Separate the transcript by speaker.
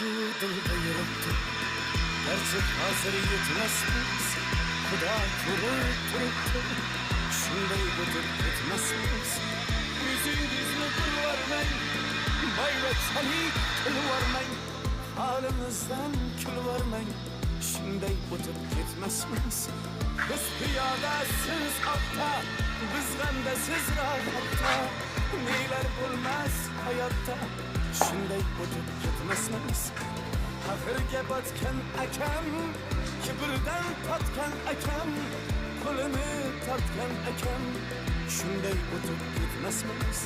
Speaker 1: dilda yuribdi. Garchi hozir yetmasmiz, Xudo ko'rib turibdi. Shunday o'tib ketmasmiz. Yüzüngizni ko'rvarmang, boyvachalik qilvarmang, halimizdan kulvarmang. Shunday o'tib ketmasmiz. Biz piyoda, siz otda, biz g'amda, siz rohatda. Neylar bo'lmas hayotda, shunday o'tib ketmasmiz. Faxrga botgan akam, kibrdan totgan akam, qo'lini tortgan akam, shunday o'tib ketmasmiz.